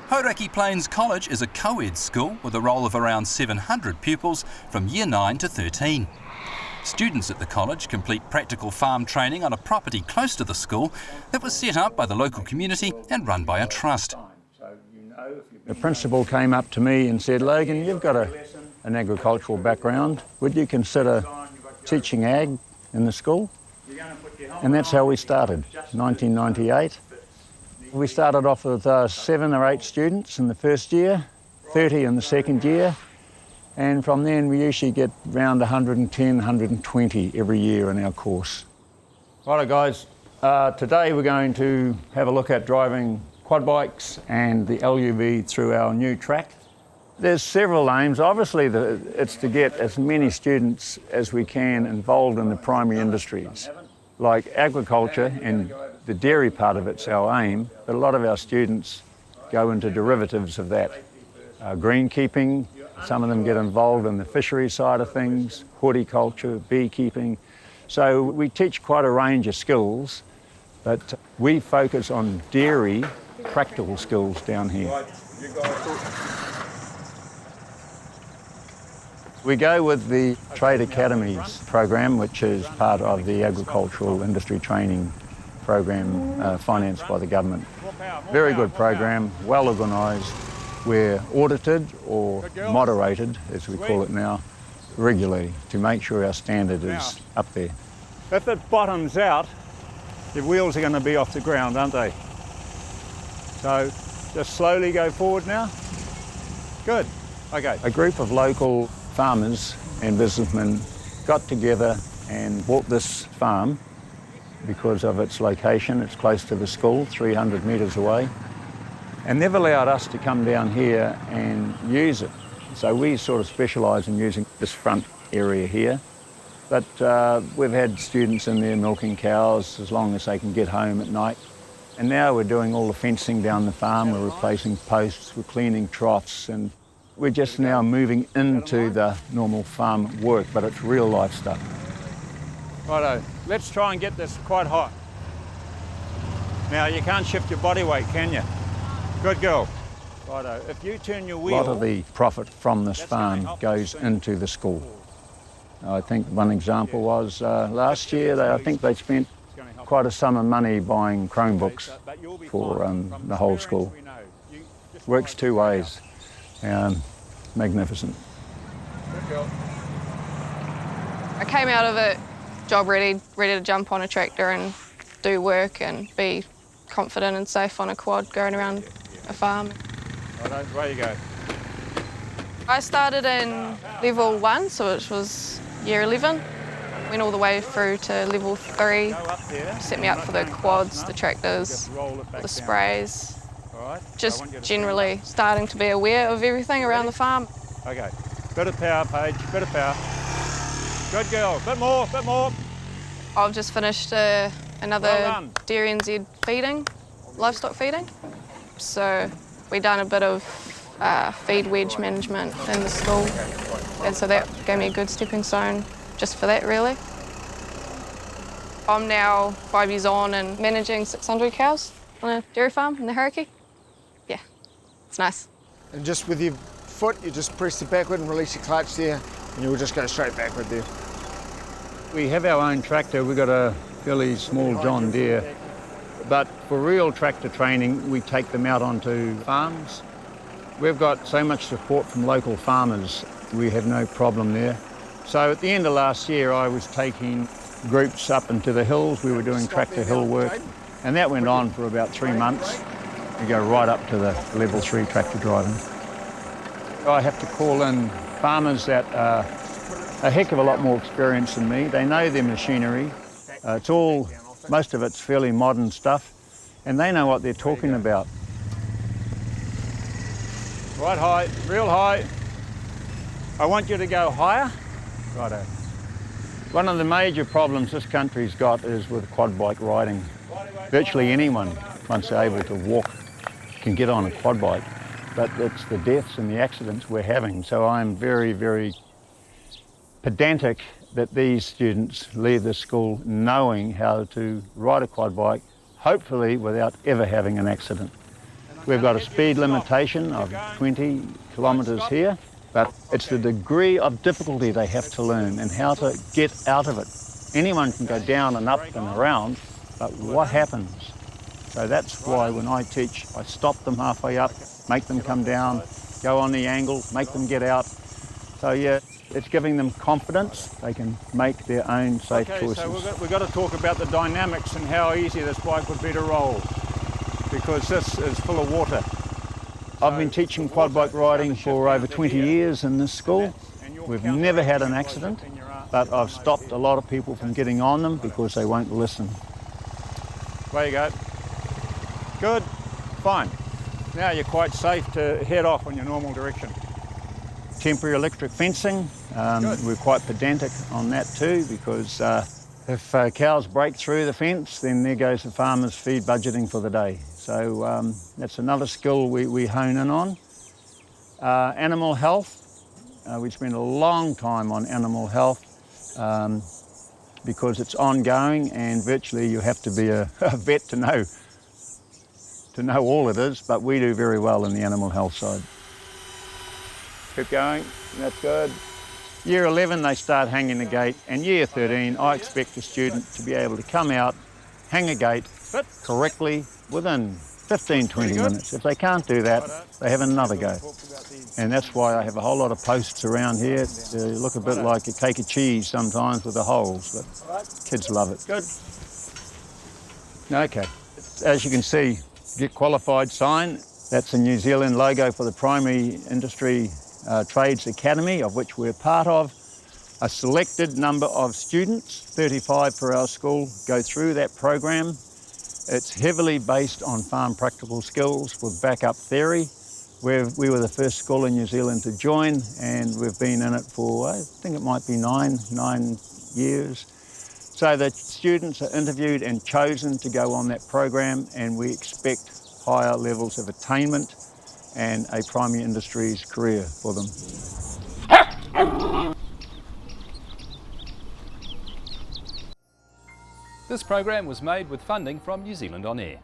Hauraki Plains College is a co-ed school with a roll of around 700 pupils from Year 9 to 13. Students at the college complete practical farm training on a property close to the school that was set up by the local community and run by a trust. The principal came up to me and said, "Logan, you've got an agricultural background. Would you consider teaching ag in the school?" And that's how we started, 1998. We started off with 7 or 8 students in the first year, 30 in the second year, and from then we usually get around 110, 120 every year in our course. Righto guys, today we're going to have a look at driving quad bikes and the LUV through our new track. There's several aims. Obviously it's to get as many students as we can involved in the primary industries, like agriculture, and the dairy part of it's our aim, but a lot of our students go into derivatives of that. Greenkeeping, some of them get involved in the fishery side of things, horticulture, beekeeping. So we teach quite a range of skills, but we focus on dairy practical skills down here. We go with the Trade Academies program, which is part of the agricultural industry training program financed by the government. Very good program, well organised. We're audited or moderated, as we call it now, regularly to make sure our standard is up there. If it bottoms out, the wheels are going to be off the ground, aren't they? So just slowly go forward now. Good. Okay. A group of local farmers and businessmen got together and bought this farm because of its location. It's close to the school, 300 metres away. And they've allowed us to come down here and use it. So we sort of specialise in using this front area here. But we've had students in there milking cows as long as they can get home at night. And now we're doing all the fencing down the farm, we're replacing posts, we're cleaning troughs, and we're just now moving into the normal farm work, but it's real life stuff. Righto, let's try and get this quite hot. Now you can't shift your body weight, can you? Good girl. Righto, if you turn your wheel... A lot of the profit from this farm goes into the school. I think one example was last year, I think they spent quite a sum of money buying Chromebooks for the whole school. Works two ways. Magnificent. I came out of it job ready to jump on a tractor and do work and be confident and safe on a quad going around a farm. Righto, away you go. I started in level 1, so it was year 11. Went all the way through to level 3. Set me up for the quads, the tractors, the sprays. Just generally starting to be aware of everything around the farm. Okay, bit of power, Paige, bit of power. Good girl, bit more, bit more. I've just finished another Dairy NZ feeding, livestock feeding. So we've done a bit of feed wedge management in the school, and so that gave me a good stepping stone just for that, really. I'm now 5 years on and managing 600 cows on a dairy farm in the Hauraki. Yeah, it's nice. And just with your foot, you just press it backward and release your clutch there, and you'll just go straight backward there. We have our own tractor. We've got a fairly small John Deere, but for real tractor training, we take them out onto farms. We've got so much support from local farmers, we have no problem there. So at the end of last year, I was taking groups up into the hills. We were doing tractor hill work, and that went on for about 3 months. We go right up to the level 3 tractor driving. I have to call in farmers that are a heck of a lot more experienced than me. They know their machinery. Most of it's fairly modern stuff, and they know what they're talking about. Right high, real high. I want you to go higher. Righto. One of the major problems this country's got is with quad bike riding. Virtually anyone, once they're able to walk, can get on a quad bike, but it's the deaths and the accidents we're having. So I'm very, very pedantic that these students leave the school knowing how to ride a quad bike, hopefully without ever having an accident. We've got a speed limitation of 20 kilometres here, but it's the degree of difficulty they have to learn and how to get out of it. Anyone can go down and up and around, but what happens? So that's why when I teach, I stop them halfway up, make them come down, go on the angle, make them get out. So yeah, it's giving them confidence. They can make their own safe choices. So we've got to talk about the dynamics and how easy this bike would be to roll, because this is full of water. I've been teaching quad bike riding for over 20 years in this school. We've never had an accident, but I've stopped a lot of people from getting on them because they won't listen. There you go. Good, fine. Now you're quite safe to head off in your normal direction. Temporary electric fencing, we're quite pedantic on that too, because if cows break through the fence, then there goes the farmer's feed budgeting for the day. So that's another skill we hone in on. Animal health, we spend a long time on animal health because it's ongoing and virtually you have to be a vet to know all it is, but we do very well in the animal health side. Keep going, that's good. Year 11 they start hanging the gate, and year 13 I expect the student to be able to come out, hang a gate correctly within 15-20 minutes. If they can't do that, they have another go. And that's why I have a whole lot of posts around here. They look a bit like a cake of cheese sometimes with the holes, but kids love it. Good. Okay, as you can see, Get Qualified sign, that's a New Zealand logo for the Primary Industry Trades Academy, of which we're part of. A selected number of students, 35 for our school, go through that program. It's heavily based on farm practical skills with backup theory. We were the first school in New Zealand to join, and we've been in it for, I think it might be nine years. So the students are interviewed and chosen to go on that program, and we expect higher levels of attainment and a primary industries career for them. This program was made with funding from New Zealand On Air.